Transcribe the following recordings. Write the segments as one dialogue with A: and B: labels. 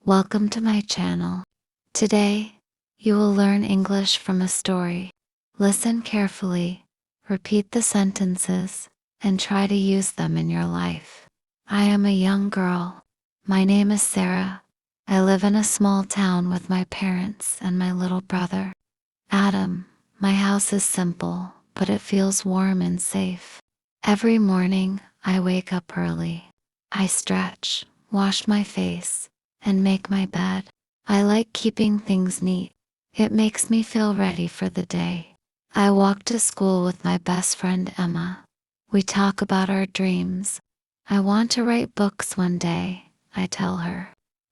A: Welcome to my channel. Today, you will learn English from a story. Listen carefully, repeat the sentences, and try to use them in your life. I am a young girl. My name is Sarah. I live in a small town with my parents and my little brother, Adam. My house is simple, but it feels warm and safe. Every morning, I wake up early. I stretch, wash my face, and make my bed. I like keeping things neat. It makes me feel ready for the day. I walk to school with my best friend Emma. We talk about our dreams. I want to write books one day, I tell her.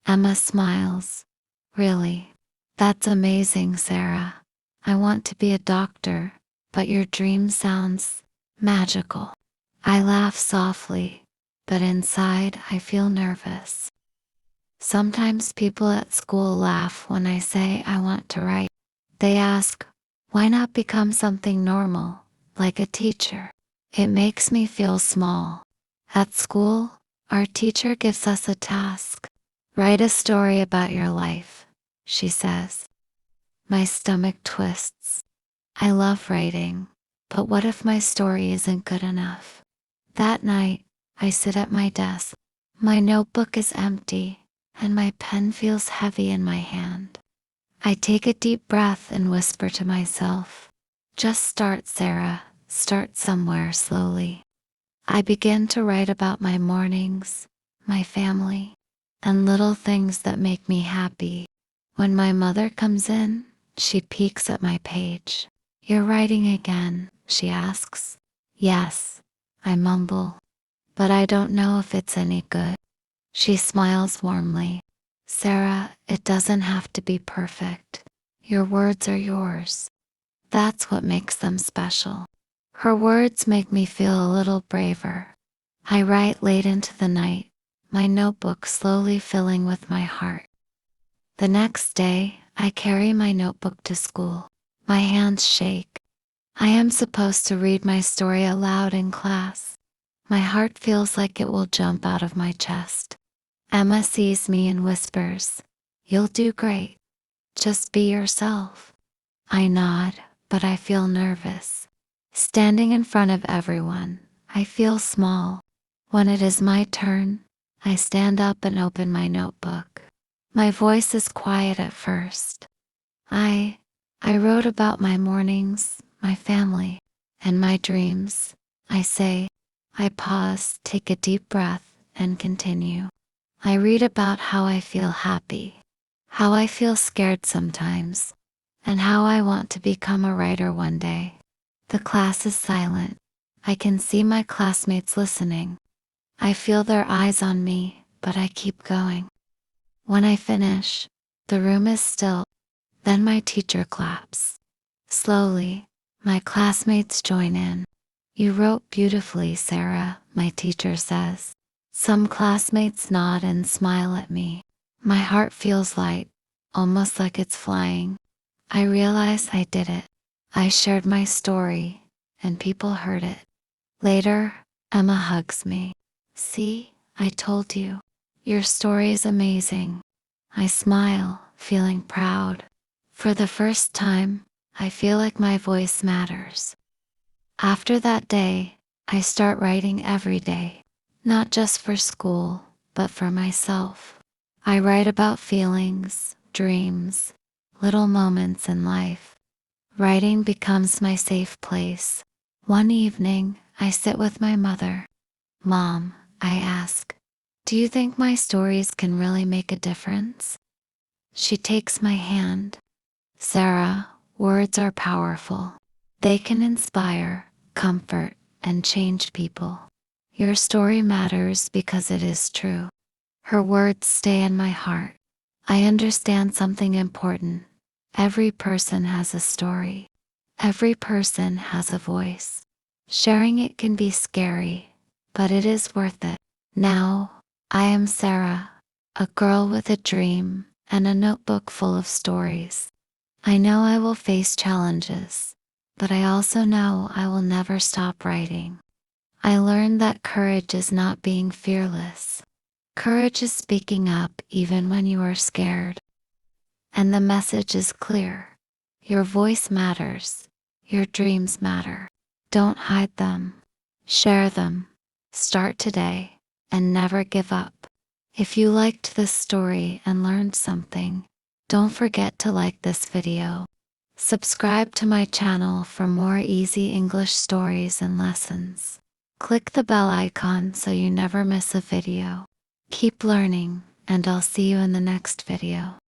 A: Emma smiles. Really? That's amazing, Sarah. I want to be a doctor, but your dream sounds magical. I laugh softly, but inside I feel nervous. Sometimes people at school laugh when I say I want to write. They ask, why not become something normal, like a teacher? It makes me feel small. At school, our teacher gives us a task. Write a story about your life, she says. My stomach twists. I love writing, but what if my story isn't good enough? That night, I sit at my desk. My notebook is empty, and my pen feels heavy in my hand. I take a deep breath and whisper to myself, just start, Sarah, start somewhere slowly. I begin to write about my mornings, my family, and little things that make me happy. When my mother comes in, she peeks at my page. You're writing again, she asks. Yes, I mumble, but I don't know if it's any good. She smiles warmly. Sarah, it doesn't have to be perfect. Your words are yours. That's what makes them special. Her words make me feel a little braver. I write late into the night, my notebook slowly filling with my heart. The next day, I carry my notebook to school. My hands shake. I am supposed to read my story aloud in class. My heart feels like it will jump out of my chest. Emma sees me and whispers, you'll do great. Just be yourself. I nod, but I feel nervous. Standing in front of everyone, I feel small. When it is my turn, I stand up and open my notebook. My voice is quiet at first. I wrote about my mornings, my family, and my dreams. I say. I pause, take a deep breath, and continue. I read about how I feel happy, how I feel scared sometimes, and how I want to become a writer one day. The class is silent. I can see my classmates listening. I feel their eyes on me, but I keep going. When I finish, the room is still. Then my teacher claps. Slowly, my classmates join in. You wrote beautifully, Sarah, my teacher says. Some classmates nod and smile at me. My heart feels light, almost like it's flying. I realize I did it. I shared my story, and people heard it. Later, Emma hugs me. See, I told you. Your story is amazing. I smile, feeling proud. For the first time, I feel like my voice matters. After that day, I start writing every day. Not just for school, but for myself. I write about feelings, dreams, little moments in life. Writing becomes my safe place. One evening, I sit with my mother. Mom, I ask, do you think my stories can really make a difference? She takes my hand. Sarah, words are powerful. They can inspire, comfort, and change people. Your story matters because it is true. Her words stay in my heart. I understand something important. Every person has a story. Every person has a voice. Sharing it can be scary, but it is worth it. Now, I am Sarah, a girl with a dream and a notebook full of stories. I know I will face challenges, but I also know I will never stop writing. I learned that courage is not being fearless. Courage is speaking up even when you are scared. And the message is clear. Your voice matters. Your dreams matter. Don't hide them. Share them. Start today and never give up. If you liked this story and learned something, don't forget to like this video. Subscribe to my channel for more easy English stories and lessons. Click the bell icon so you never miss a video. Keep learning, and I'll see you in the next video.